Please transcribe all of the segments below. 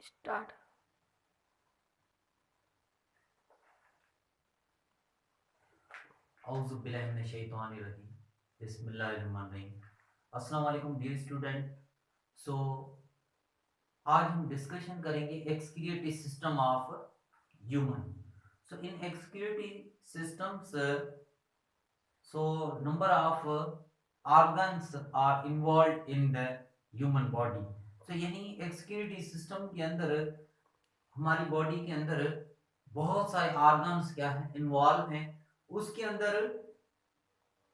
Start. अस्सलाम वालेकुम dear student. सो आज हम डिस्कशन करेंगे excretive system of human. So in excretive systems number of organs are involved in the human body। so यानी excretive system के अंदर हमारी बॉडी के अंदर बहुत सारे ऑर्गन्स क्या है इन्वॉल्व हैं। उसके अंदर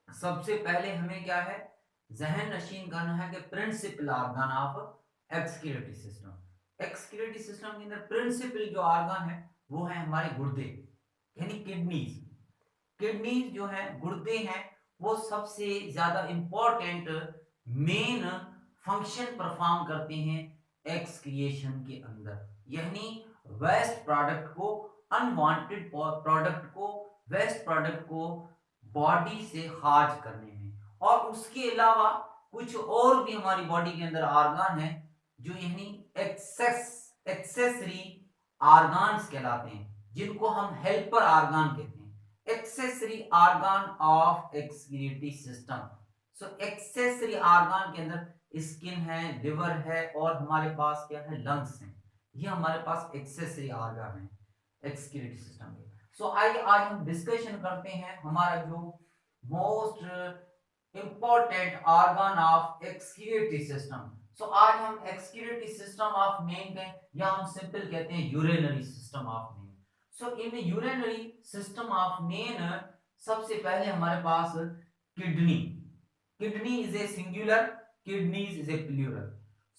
सबसे पहले हमें क्या है जहन नशीन करना है कि principal organ of excretive system. Excretive system के अंदर प्रिंसिपल जो ऑर्गन है वो है हमारे गुर्दे यानी किडनीज। किडनीज जो है गुर्दे हैं वो सबसे ज्यादा इंपॉर्टेंट मेन फंक्शन परफॉर्म करते हैं एक्सक्रिएशन के अंदर, यानी वेस्ट प्रोडक्ट को अनवांटेड प्रोडक्ट को वेस्ट प्रोडक्ट को बॉडी से खारिज करने में। और उसके अलावा कुछ और भी हमारी बॉडी के अंदर ऑर्गन है जो यानी एक्सेसरी ऑर्गन्स कहलाते हैं, जिनको हम हेल्पर ऑर्गन कहते हैं। Accessory organ of excretive system. So accessory organ के अंदर स्किन है, लिवर है और हमारे पास क्या है लंग्स हैं। ये हमारे पास एक्सेसरी ऑर्गन है एक्सक्रीटिव सिस्टम के। सो आइए आज हम डिस्कशन करते हैं हमारा जो most important organ of excretive system. So आज हम एक्सक्रीटिव सिस्टम ऑफ मेन के या हम सिंपल कहते हैं urinary system of men. So in urinary system of men सबसे पहले हमारे पास kidney. Kidney is a singular, kidneys is a plural.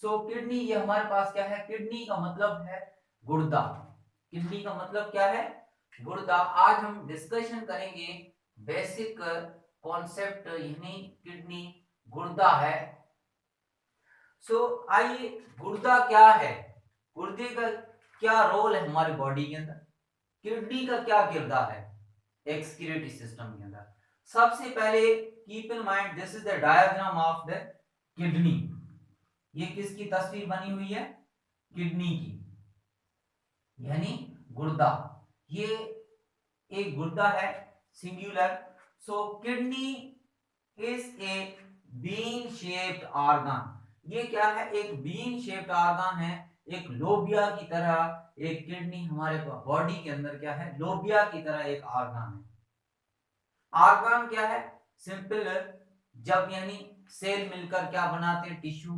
So kidney ये हमारे पास क्या है, किडनी का मतलब है गुर्दा। किडनी का मतलब क्या है, गुर्दा। आज हम डिस्कशन करेंगे बेसिक कॉन्सेप्ट, यानी किडनी गुर्दा है। सो आइए, गुर्दा क्या है, गुर्दे का क्या रोल है हमारी बॉडी के अंदर, किडनी का क्या किरदार है एक्सक्रीटिव सिस्टम के अंदर। सबसे पहले keep in mind this is the diagram of the kidney. ये किसकी तस्वीर बनी हुई है, किडनी की, यानी गुर्दा। ये एक गुर्दा है singular. So kidney is A bean shaped organ. ये क्या है, एक बीन शेप्ड ऑर्गन है, एक लोबिया की तरह। एक किडनी हमारे बॉडी के अंदर क्या है, लोबिया की तरह एक ऑर्गन है। ऑर्गन क्या है, सिंपल, जब यानी सेल मिलकर क्या बनाते हैं, टिश्यू।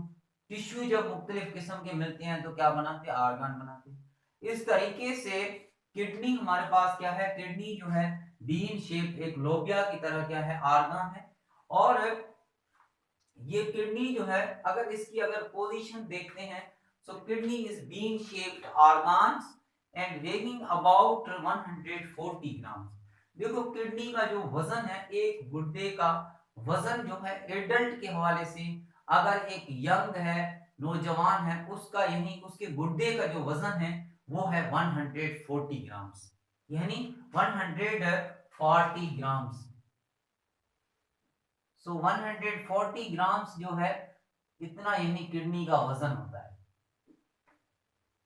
टिश्यू जब मुख्तलिफ किस्म के मिलते हैं तो क्या बनाते हैं, ऑर्गन बनाते हैं। इस तरीके से किडनी हमारे पास क्या है, किडनी जो है बीन शेप एक लोबिया की तरह क्या है ऑर्गन है। और ये किडनी जो है अगर इसकी अगर पोजीशन देखते हैं, so kidney is bean shaped organs and weighing about 140 ग्राम। देखो किडनी का जो वजन है, एक गुर्दे का वजन जो है एडल्ट के हवाले से, अगर एक यंग है, नौजवान है, उसका यानी उसके गुर्दे का जो वजन है वो है 140 ग्राम्स, यानी 140 ग्राम्स। सो 140 ग्राम्स जो है इतना यानी किडनी का वजन होता है,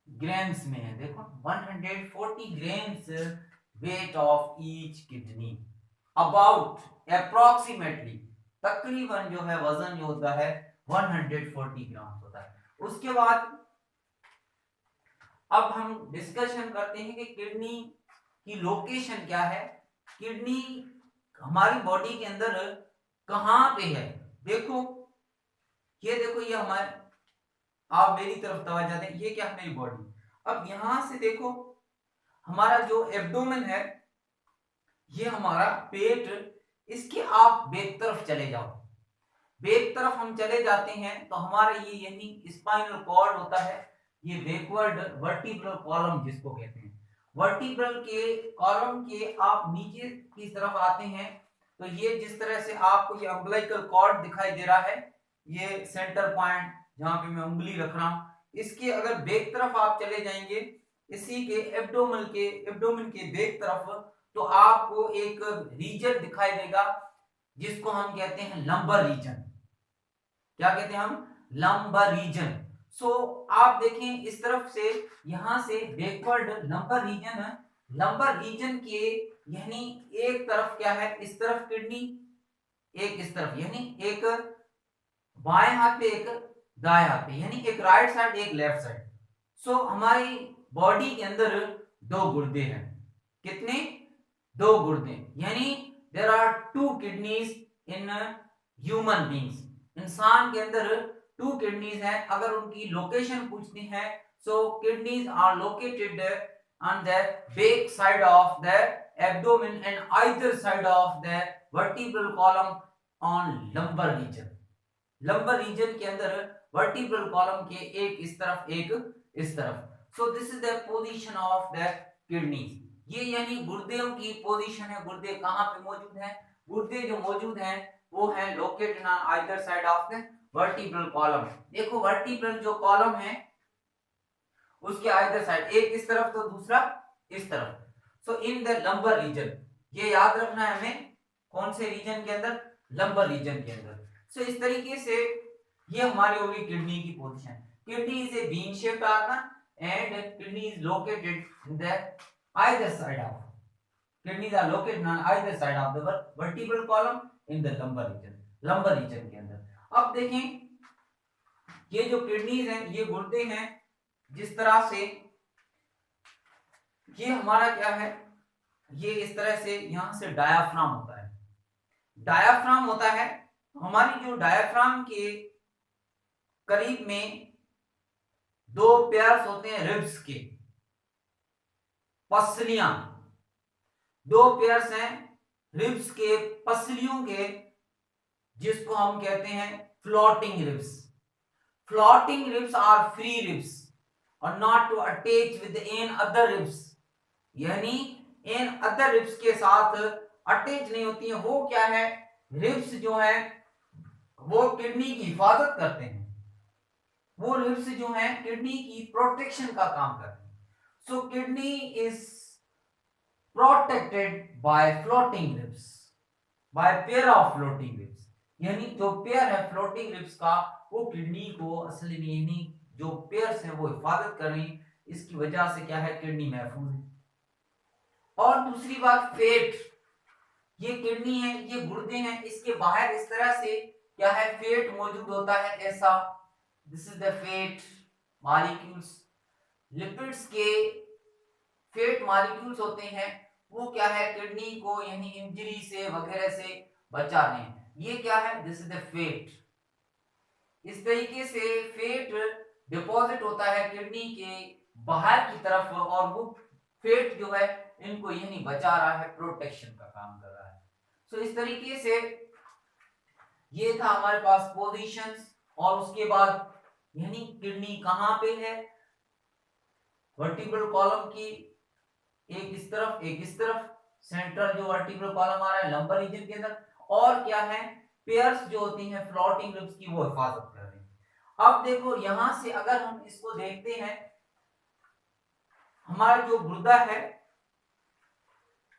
ग्राम्स में है। देखो 140 grams weight of each kidney, about approximately, तकरीबन जो है वजन जो होता है 140 ग्राम होता है। उसके बाद अब हम डिस्कशन करते हैं कि किडनी की लोकेशन क्या है, किडनी हमारी बॉडी के अंदर कहां पे है। देखो ये देखो, ये हमारे, आप मेरी तरफ तवज्जो दें, ये क्या है मेरी बॉडी। अब यहां से देखो हमारा जो एब्डोमेन है, ये हमारा पेट, इसके आप बैक तरफ चले जाओ। बैक तरफ हम चले जाते हैं तो हमारा ये यानी स्पाइनल कॉर्ड होता है, ये बैकवर्ड वर्टिब्रल कॉलम जिसको कहते हैं। वर्टिब्रल के कॉलम के आप नीचे की तरफ आते हैं तो ये जिस तरह से आपको ये अम्बिलिकल कॉर्ड दिखाई दे रहा है, ये सेंटर पॉइंट जहां पे मैं उंगली रख रहा हूं, इसके अगर बैक तरफ आप चले जाएंगे, इसी के एब्डोमेन के बैक तरफ, तो आपको एक रीजन दिखाई देगा जिसको हम कहते हैं लंबर रीजन। क्या कहते हैं हम, लंबर रीजन। सो आप देखें इस तरफ से, यहां से बैकवर्ड लंबर रीजन के यानी एक तरफ क्या है, इस तरफ किडनी, एक इस तरफ, यानी एक बाएं हाथ पे एक दाएं हाथ पे, यानी एक राइट साइड एक लेफ्ट साइड। सो हमारी बॉडी के अंदर दो गुर्दे हैं। कितने? दो गुर्दे, यानी there are two kidneys in human beings. इंसान के अंदर टू किडनीज हैं। अगर उनकी लोकेशन पूछनी है, so kidneys are located on the back side of the abdomen and either side of the vertebral column on lumbar region। Lumbar region के अंदर वर्टिब्रल कॉलम के एक इस तरफ एक इस तरफ। सो this is the position of the kidneys. ये यानी गुर्दों की पोजीशन है। गुर्दे कहां पे मौजूद हैं? गुर्दे जो मौजूद हैं वो है located on either side of the vertebral column. देखो वर्टिब्रल जो कॉलम है उसके आइदर साइड, एक इस तरफ तो दूसरा इस तरफ। सो इन द लंबर रीजन, ये याद रखना है हमें, कौन से रीजन के अंदर? लंबर रीजन के अंदर। सो इस तरीके से ये हमारी होगी किडनी की position. Kidney is A bean shaped organ and kidney is located in the either side of, kidneys are located on either side of the vertebral column in the lumbar region के अंदर। अब देखें ये जो kidneys हैं, ये गुर्दे हैं, जिस तरह से ये हमारा क्या है, ये इस तरह से यहां से डायाफ्राम होता है। डायाफ्राम होता है हमारी, जो डायाफ्राम के करीब में दो पेयर्स होते हैं रिब्स के, पसलियां, दो पेयर्स हैं रिब्स के, पसलियों के, जिसको हम कहते हैं floating ribs. Floating ribs are free ribs और not to attach with another ribs, यानी एन अदर रिब्स के साथ अटैच नहीं होती है। वो क्या है, रिब्स जो है वो किडनी की हिफाजत करते हैं, वो रिब्स जो है किडनी की प्रोटेक्शन का काम करते हैं। So kidney is protected by floating ribs, by pair of floating ribs, यानी जो पेयर है फ्लोटिंग रिब्स का, वो किडनी को असली में, यानी जो पेयर्स है वो हिफाजत कर रही, इसकी वजह से क्या है, किडनी महफूज है। और दूसरी बात फेट, ये किडनी है, ये गुर्दे हैं, इसके बाहर इस तरह से क्या है, फेट मौजूद होता है ऐसा। This is the fat molecules. Lipids के फेट मॉलिक्यूल्स होते हैं, वो क्या है, किडनी को यानी इंजरी से वगैरह से बचा रहे हैं। ये क्या है, दिस इज द फेट। इस तरीके से फेट डिपॉजिट होता है किडनी के बाहर की तरफ, और वो फेट जो है इनको यानी बचा रहा है, प्रोटेक्शन का काम कर रहा है। सो इस तरीके से ये था हमारे पास पोजीशंस। और उसके बाद यानी किडनी कहां पे है, वर्टिब्रल कॉलम की एक इस तरफ एक इस तरफ, सेंट्रल जो वर्टिब्रल कॉलम आ रहा है लंबर रीजन के अंदर, और क्या है, पेयर्स जो होती हैं फ्लोटिंग रिब्स की, वो हिफाजत कर रही हैं। अब देखो यहां से अगर हम इसको देखते हैं, हमारा जो गुर्दा है,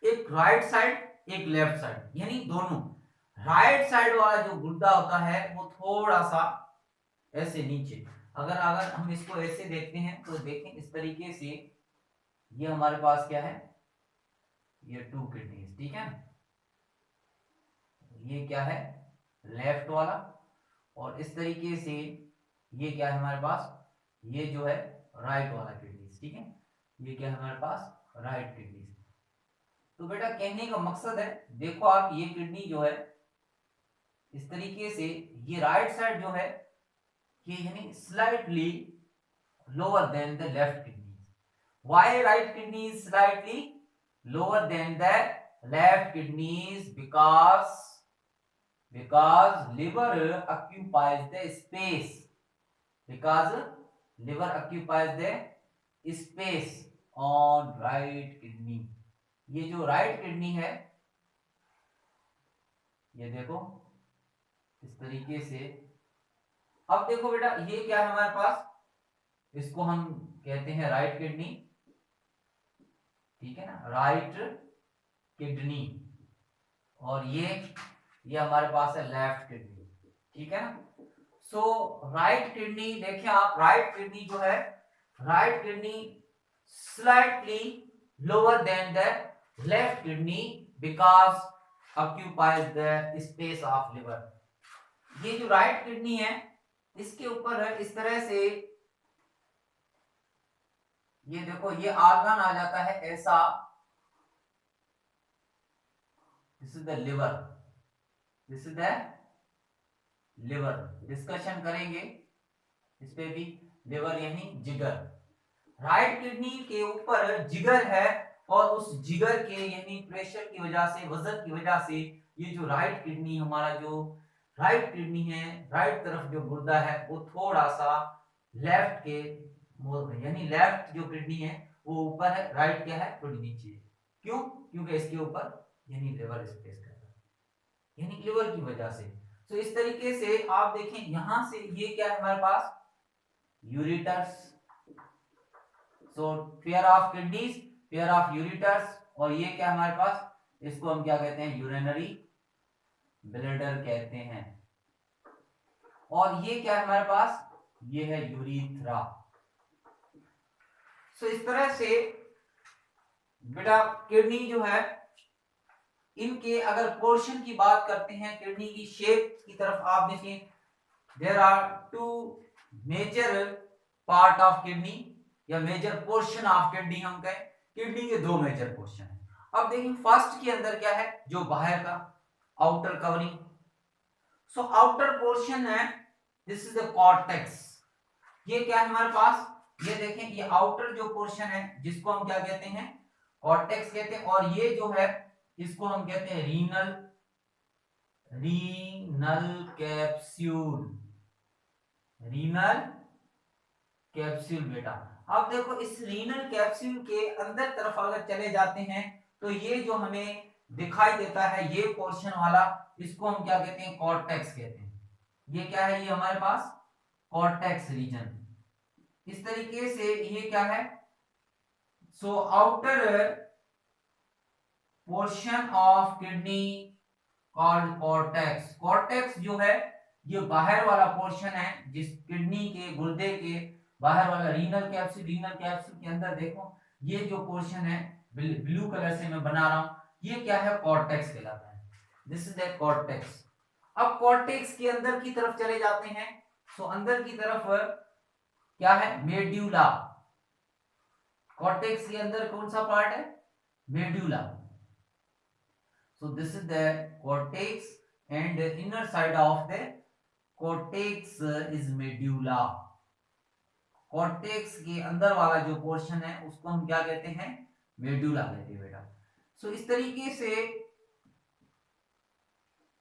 एक राइट साइड एक लेफ्ट साइड, यानी दोनों। राइट साइड वाला जो गुर्दा होता है वो थोड़ा सा ऐसे नीचे, अगर अगर हम इसको ऐसे देखते हैं तो देखें इस तरीके से, ये हमारे पास क्या है, ये टू किडनीज, ठीक है। ये क्या है, लेफ्ट वाला, और इस तरीके से ये क्या है हमारे पास, ये जो है राइट वाला किडनीज, ठीक है। ये क्या है हमारे पास, राइट किडनीज। तो बेटा कहने का मकसद है, देखो आप ये किडनी जो है इस तरीके से, ये राइट साइड जो है ये यानी slightly lower than the left kidney. Why right kidney is slightly lower than the left kidneys? Because liver occupies the space, because liver occupies the space on right kidney। ये जो right kidney है, ये देखो इस तरीके से। अब देखो बेटा ये क्या है हमारे पास, इसको हम कहते हैं राइट किडनी, ठीक है ना, राइट किडनी। और ये हमारे पास है लेफ्ट किडनी, ठीक है ना। सो राइट किडनी, देखिए आप, राइट किडनी जो है, right kidney slightly lower than the left kidney because occupies the space of liver. ये जो राइट किडनी है इसके ऊपर है इस तरह से, ये देखो ये आर्गन आ जाता है ऐसा, this is the liver, this is the liver, discussion करेंगे इस पे भी। लिवर यानी जिगर, राइट किडनी के ऊपर जिगर है और उस जिगर के यानी प्रेशर की वजह से, वजन की वजह से ये जो राइट किडनी, हमारा जो राइट किडनी है, राइट तरफ जो गुर्दा है वो थोड़ा सा लेफ्ट के यानी लेफ्ट जो किडनी है वो ऊपर है, राइट क्या है थोड़ी नीचे। क्यों? क्योंकि इसके ऊपर यानी लिवर स्पेस कर रहा है, यानी लिवर की वजह से। तो इस तरीके से आप देखें यहां से ये क्या है हमारे पास, ureters, so pair of kidneys, pair of ureters, और ये क्या हमारे पास, इसको हम क्या कहते हैं, यूरिनरी ब्लैडर कहते हैं। और ये क्या है हमारे पास, ये है यूरिथ्रा। सो इस तरह से बेटा किडनी जो है, इनके अगर पोर्शन की बात करते हैं, किडनी की शेप की तरफ आप देखें, there are two major part of kidney या मेजर पोर्शन ऑफ किडनी, हम कहें किडनी के दो मेजर पोर्शन है। अब देखिए फर्स्ट के अंदर क्या है, जो बाहर का outer covering, so outer portion है, दिस इज द कॉर्टेक्स। ये क्या है हमारे पास, ये देखें ये आउटर जो पोर्शन है जिसको हम क्या कहते हैं, कॉर्टेक्स कहते हैं, और ये जो है इसको हम कहते हैं renal, renal capsule, renal capsule. बेटा अब देखो इस रीनल कैप्सूल के अंदर तरफ अगर चले जाते हैं तो ये जो हमें दिखाई देता है ये पोर्शन वाला, इसको हम क्या कहते हैं, कॉर्टेक्स कहते हैं। ये क्या है, ये हमारे पास कॉर्टेक्स रीजन। इस तरीके से ये क्या है, so outer portion of kidney called cortex. Cortex जो है ये बाहर वाला पोर्शन है, जिस किडनी के गुर्दे के बाहर वाला रीनल कैप्सूल, रीनल कैप्सूल के अंदर देखो ये जो पोर्शन है ब्लू कलर से मैं बना रहा हूं, ये क्या है, कॉर्टेक्स कहलाता है। This is the cortex. अब कॉर्टेक्स के अंदर की तरफ चले जाते हैं, सो अंदर की तरफ क्या है, मेड्यूला। कॉर्टेक्स के अंदर कौन सा पार्ट है, medulla. So this is the cortex and the inner side of the cortex is medulla. cortex के अंदर वाला जो पोर्शन है उसको हम क्या कहते हैं, मेडुला कहते हैं बेटा। सो इस तरीके से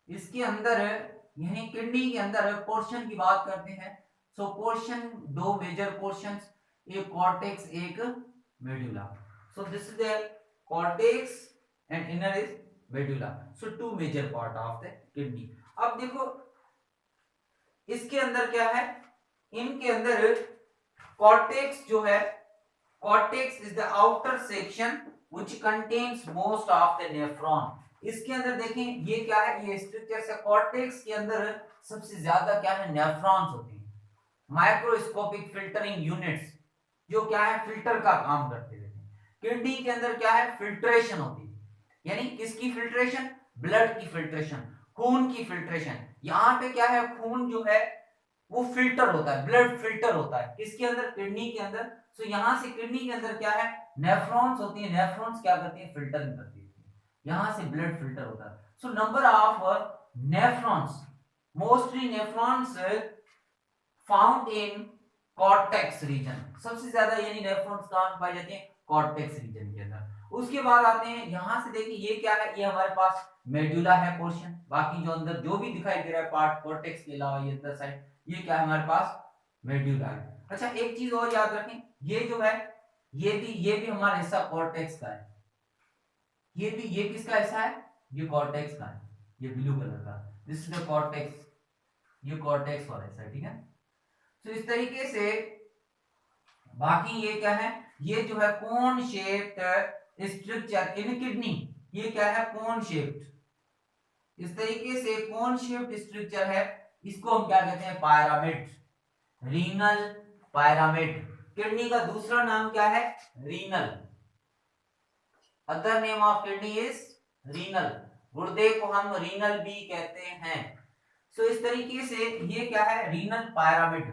इसके अंदर यानी किडनी के अंदर पोर्शन की बात करते हैं। सो पोर्शन दो मेजर पोर्शंस, एक कॉर्टेक्स एक medulla. So this is the cortex and inner is medulla. So two major part of the kidney. अब देखो इसके अंदर क्या है, इनके अंदर कॉर्टेक्स जो है, cortex is the outer section which contains most of the nephron. इसके अंदर देखें ये क्या है, ये स्ट्रक्चर से कॉर्टेक्स के अंदर सबसे ज्यादा क्या है, नेफ्रॉन्स होते हैं, माइक्रोस्कोपिक फिल्टरिंग यूनिट्स, जो क्या है फिल्टर का काम करते रहते हैं। किडनी के अंदर क्या है, फिल्ट्रेशन होती है, यानी किसकी फिल्ट्रेशन, ब्लड की फिल्ट्रेशन, खून की फिल्ट्रेशन। यहाँ पे क्या है, खून जो है वो फिल्टर होता है, ब्लड फिल्टर होता है किसके अंदर, किडनी के अंदर। सो यहाँ से किडनी के अंदर क्या है, नेफ्रॉन्स होती है, नेफ्रॉन्स क्या करती है, फिल्टरिंग करती है, यहाँ से ब्लड फिल्टर होता है। So number of nephrons, mostly nephrons found in cortex region, सबसे ज्यादा यानी नेफ्रॉन्स कहाँ पाई जाती है, कॉर्टेक्स रीजन के अंदर। उसके बाद आते हैं यहां से, देखिए ये क्या है, ये हमारे पास मेडुला है पोर्शन, बाकी जो अंदर जो भी दिखाई दे रहा है पार्ट कॉर्टेक्स के अलावा ये अंदर साइड, ये क्या है हमारे पास, मेडुला है। अच्छा एक चीज और याद रखें, ये जो है ये भी हमारा हिस्सा कॉर्टेक्स का है, ये किसका हिस्सा है, ये कॉर्टेक्स का है, ये ब्लू कलर का, दिस इज द कॉर्टेक्स, ये कॉर्टेक्स वाला हिस्सा है, ठीक है। तो इस तरीके से बाकी ये क्या है, ये जो है कोन शेप्ड स्ट्रक्चर इन किडनी, ये क्या है, कोन शेप्ड, इस तरीके से कोन शेप्ड स्ट्रक्चर है, इसको हम क्या कहते हैं, पायरामिड, रीनल पायरामिड। किडनी का दूसरा नाम क्या है, renal, other name of kidney is renal, गुर्दे को हम रीनल भी कहते हैं। सो इस तरीके से ये क्या है, renal pyramid,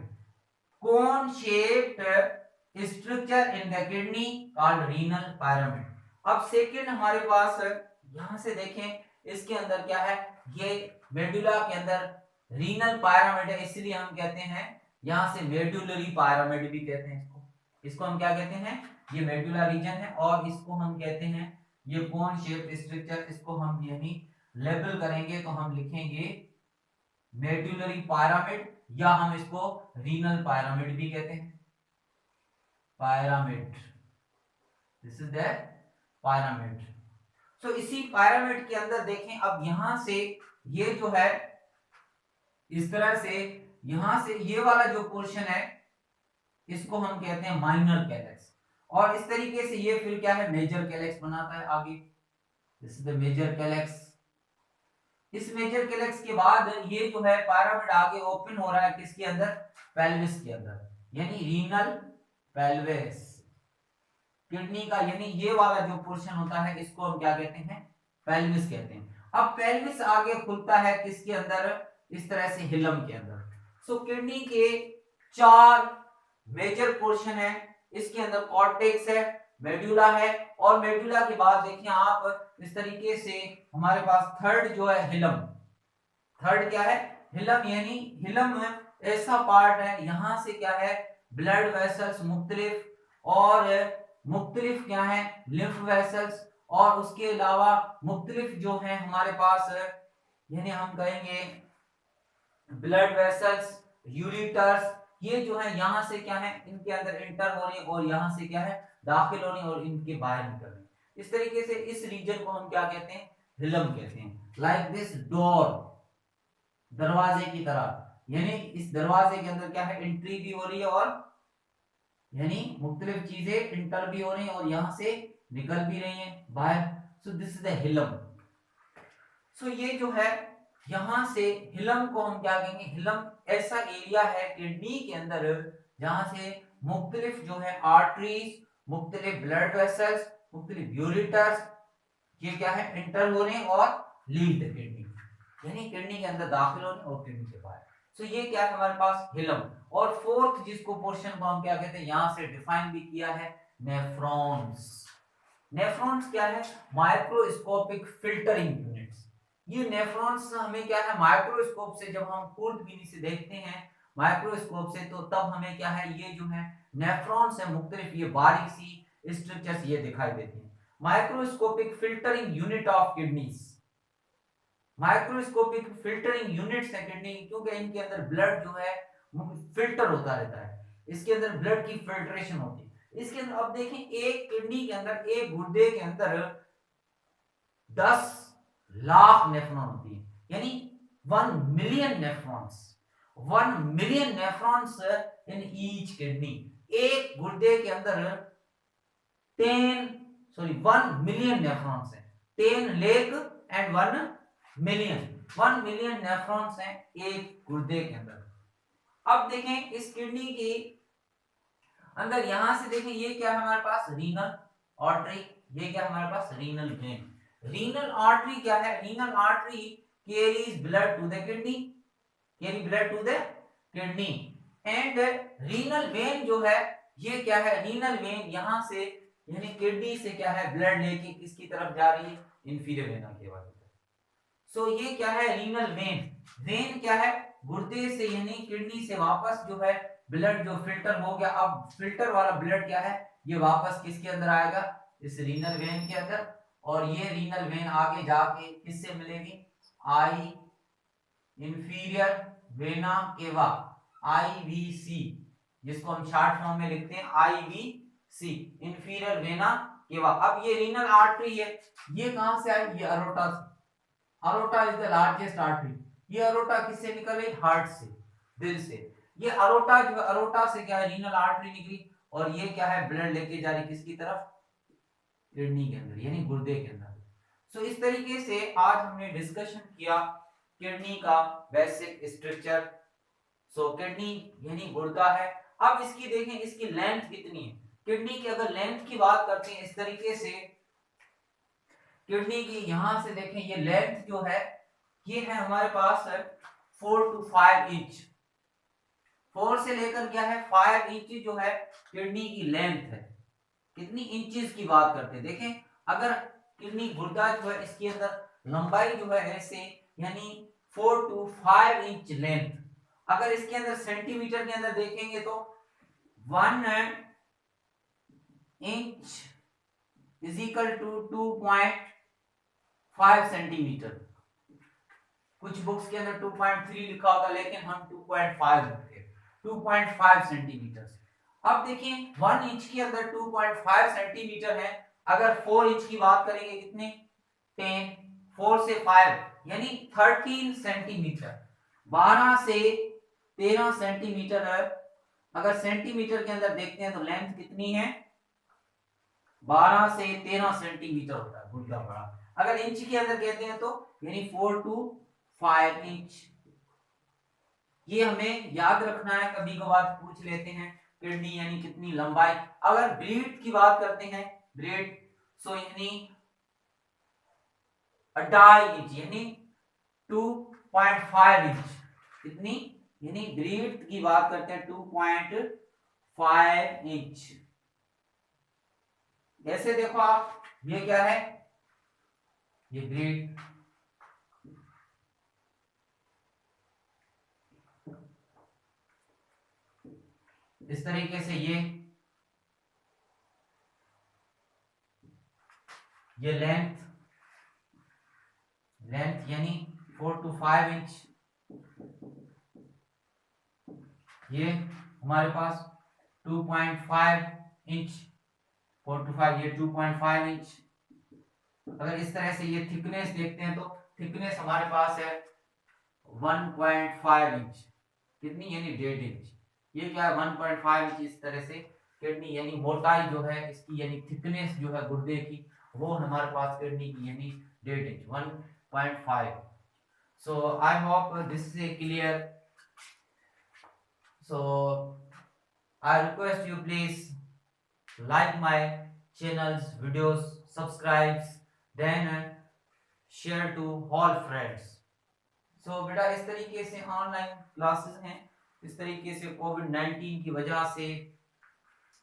cone shaped structure in the kidney called renal pyramid. अब सेकंड हमारे पास यहां से देखें, इसके अंदर क्या है, ये मेडुला के अंदर रीनल पायरामिड है, इसलिए हम कहते हैं यहां से मेडुलरी पायरामिड भी कहते हैं इसको। इसको हम क्या कहते हैं, ये मेडुला रीजन है, और इसको हम कहते हैं ये कोन शेप्ड स्ट्रक्चर, इसको हम यही लेबल करेंगे तो हम लिखेंगे मेडुलरी पिरामिड, या हम इसको रीनल पिरामिड भी कहते हैं, pyramid, this is the pyramid. So इसी पिरामिड के अंदर देखें, अब यहां से ये जो है इस तरह से, यहां से ये वाला जो पोर्शन है इसको हम कहते हैं माइनर कैलेक्स, और इस तरीके से ये फिर क्या है, मेजर कैलेक्स बनाता है आगे, this is the major calyx. इस मेजर कैलेक्स के बाद ये जो है पिरामिड आगे ओपन हो रहा है किसके अंदर, पेल्विस के अंदर, यानी रीनल पेल्विस, किडनी का यानी ये वाला जो पोर्शन होता है इसको हम क्या कहते हैं, पेल्विस कहते हैं। अब पेल्विस आगे खुलता है किसके अंदर, इस तरह से हिलम के अंदर। सो किडनी के 4 मेजर पोर्शन है, इसके अंदर कॉर्टेक्स है, मेडुला है, और मेडुला के बाद देखिए आप इस तरीके से हमारे पास थर्ड जो है हिलम, थर्ड क्या है, हिलम, यानी हिलम ऐसा पार्ट है यहां से क्या है, ब्लड वेसल्स मुख्तलिफ, और मुख्तलिफ क्या है, लिम्फ वेसल्स, और उसके अलावा मुख्तलिफ जो है हमारे पास, यानी हम कहेंगे ब्लड वेसल्स, यूरिटर्स, ये जो है यहां से क्या है, इनके अंदर इंटर हो रही है, और यहां से क्या है, दाखिल होनी, और इनके बाहर निकल रही। इस तरीके से इस रीजन को हम क्या कहते हैं, हिलम कहते हैं। लाइक दिस डोर, दरवाजे की तरह, यानी इस दरवाजे के अंदर क्या है, एंट्री भी हो रही है, और यानी मुख्तलिफ चीजें इंटर भी हो रही हैं और यहां से निकल भी रही हैं बाहर। So this is the hilum. So ये जो है यहां से हिलम को हम क्या कहेंगे, हिलम ऐसा एरिया है किडनी के अंदर जहां से मुख्तलिफ जो है आर्टरीज, मुख्तलिफ ब्लड वेसल्स, मुख्तलिफ यूरिटर्स, ये क्या है, इंटर हो रहे हैं और लीव द किडनी, यानी किडनी के अंदर दाखिल होने और किडनी के बाहर। सो ये क्या है हमारे पास, हिलम। और फोर्थ जिसको पोर्शन को हम क्या कहते हैं, यहां से डिफाइन भी किया है, नेफ्रॉन्स। नेफ्रॉन्स क्या है, माइक्रोस्कोपिक फिल्टरिंग यूनिट्स। ये नेफ्रॉन्स हमें क्या है, माइक्रोस्कोप से जब हम खूरबीनी से देखते हैं माइक्रोस्कोप से, तो तब हमें क्या है, ये जो है नेफ्रॉन्स है मुख्तलिफ, ये बारीक सी स्ट्रक्चर्स ये दिखाई देती हैं। Microscopic filtering unit of kidneys, microscopic filtering units है किडनी, क्योंकि इनके अंदर ब्लड जो है फिल्टर होता रहता है, इसके अंदर ब्लड की फिल्ट्रेशन होती है इसके अंदर। अब देखें, एक किडनी के अंदर, एक गुर्दे के अंदर 10 लाख नेफ्रॉन होती है, यानी 1 million nephrons, 1 million nephrons in each kidney. एक गुर्दे के अंदर 1 मिलियन नेफ्रॉन्स है, 10 लेख एंड 1 मिलियन, 1 मिलियन नेफ्रॉन्स हैं एक गुर्दे के अंदर। अब देखें इस किडनी के अंदर, यहां से देखें ये क्या है हमारे पास, रीनल आर्टरी, ये क्या हमारे पास, रीनल वेन। रीनल आर्टरी क्या है, renal artery carries blood to the kidney, carry blood to the kidney. And renal vein जो है ये क्या है, रीनल वेन यहां से यानी किडनी से क्या है, ब्लड लेके किसकी तरफ जा रही है, इंफीरियर वेना के बाद। सो ये क्या है, रीनल वेन। वेन क्या है, गुर्दे से यानी किडनी से वापस जो है ब्लड जो फिल्टर हो गया, अब फिल्टर वाला ब्लड क्या है, ये वापस किसके अंदर आएगा, इस रीनल वेन के अंदर। और ये रीनल वेन आगे जाके किससे मिलेगी, आई इंफीरियर वेना केवा, आईवीसी, जिसको हम शॉर्ट फॉर्म में लिखते हैं आईवीसी, इंफीरियर वेना केवा। अब ये रीनल आर्टरी है, ये कहां से आई, ये अरोटा से, aorta is the largest artery. ये अरोटा किससे निकल रही, हार्ट से, दिल से। ये अरोटा जो है, अरोटा से क्या है, रीनल आर्टरी निकली, और ये क्या है, ब्लड लेके जा रही किसकी तरफ, किडनी के अंदर, यानी गुर्दे के अंदर। सो इस तरीके से आज हमने डिस्कशन किया किडनी का बेसिक स्ट्रक्चर। सो किडनी यानी गुर्दा है। अब इसकी देखें, इसकी लेंथ कितनी है। किडनी की अगर लेंथ की बात करते हैं इस तरीके से, किडनी की यहां से देखें, ये लेंथ जो है ये है हमारे पास 4 to 5 इंच। 4 से लेकर क्या है 5 इंच जो है किडनी की लेंथ है। कितनी इंचेस की बात करते हैं देखें, अगर किडनी गुर्दा जो है इसके अंदर लंबाई जो है ऐसे यानी 4 to 5 इंच लेंथ। अगर इसके अंदर सेंटीमीटर के अंदर देखेंगे तो 1 inch is equal to 2.5 centimetre. कुछ बुक्स के अंदर 2.3 लिखा होगा लेकिन हम 2.5 लिखते हैं, 2.5 सेंटीमीटर। अब देखिए 1 इंच के अंदर 2.5 सेंटीमीटर है। अगर 4 इंच की बात करेंगे कितने 10, 4 से 5 यानी 13 सेंटीमीटर, 12 से 13 सेंटीमीटर है। अगर सेंटीमीटर के अंदर देखते हैं तो लेंथ कितनी है 12 से 13 सेंटीमीटर होता है गुर्दा बड़ा। अगर इंच के अंदर कहते हैं तो यानी 4 to 5 इंच। ये हमें याद रखना है, कभी कभार पूछ लेते हैं किडनी यानी कितनी लंबाई। अगर ब्रेड की बात करते हैं, ब्रेड सो यानी 2.5 इंच यानी 2.5 इंच। कितनी यानी ब्रेड की बात करते हैं 2.5 इंच। ऐसे देखो आप, ये क्या है ये ब्रेड, इस तरीके से ये लेंथ यानी 4 to 5 इंच। ये हमारे पास 2.5 इंच, 4 to 5 ये 2.5 इंच। अगर इस तरह से ये थिकनेस देखते हैं तो थिकनेस हमारे पास है 1.5 इंच। कितनी यानी 1.5 इंच। ये क्या है 1.5 इंच। इस तरह से किडनी यानी मोटाई जो है इसकी यानी थिकनेस जो है गुर्दे की वो हमारे पास किडनी की यानी 1.5 inch 1.5। So I hope this is clear. So I request you please like my channel's videos, subscribes, then share to all friends। so बेटा इस तरीके से ऑनलाइन क्लासेस हैं। इस तरीके से कोविड-19 की वजह से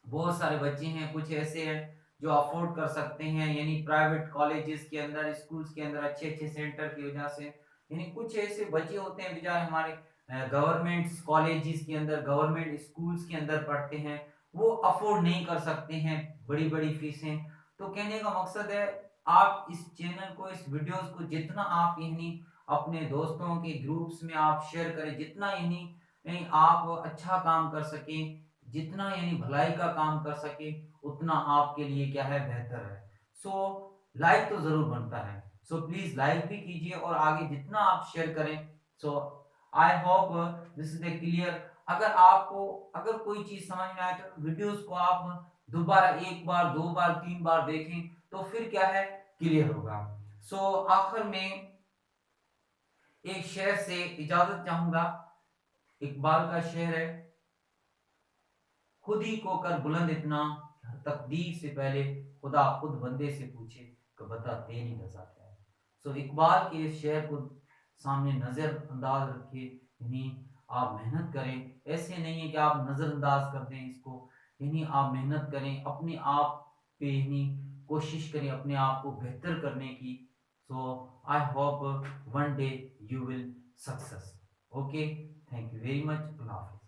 बहुत सारे बच्चे हैं, कुछ ऐसे हैं जो अफोर्ड कर सकते हैं यानी प्राइवेट कॉलेजेस के अंदर, स्कूल्स के अंदर अच्छे अच्छे सेंटर की वजह से, यानी कुछ ऐसे बच्चे होते हैं बेचारे हमारे गवर्नमेंट कॉलेजेस के अंदर, गवर्नमेंट स्कूल्स के अंदर पढ़ते हैं, वो अफोर्ड नहीं कर सकते हैं बड़ी बड़ी फीसें। तो कहने का मकसद है आप इस चैनल को, इस वीडियोस को जितना आप यानी अपने दोस्तों के ग्रुप्स में आप शेयर करें, जितना यानी आप अच्छा काम कर सकें, जितना यानी भलाई का काम कर सके उतना आपके लिए क्या है बेहतर है। सो लाइक तो जरूर बनता है, सो प्लीज लाइक भी कीजिए और आगे जितना आप शेयर करें। So I hope this is clear. अगर आपको अगर कोई चीज समझ में आए तो वीडियोस को आप दोबारा एक बार, दो बार, तीन बार देखें तो फिर क्या है क्लियर होगा। सो आखिर में एक शेर से इजाजत चाहूंगा। इकबाल का शेर है, खुद ही को कर बुलंद इतना, तकदीर से पहले खुदा खुद बंदे से पूछे कि बता तेरी रजा क्या है। सो इकबाल के इस शेर को सामने नजर अंदाज रखिए, यानी आप मेहनत करें। ऐसे नहीं है कि आप नजरअंदाज कर दें इसको, यानी आप मेहनत करें, अपने आप पे यानी कोशिश करें अपने आप को बेहतर करने की। So I hope one day you will success. Okay, thank you very much. अल्लाह हाफिज।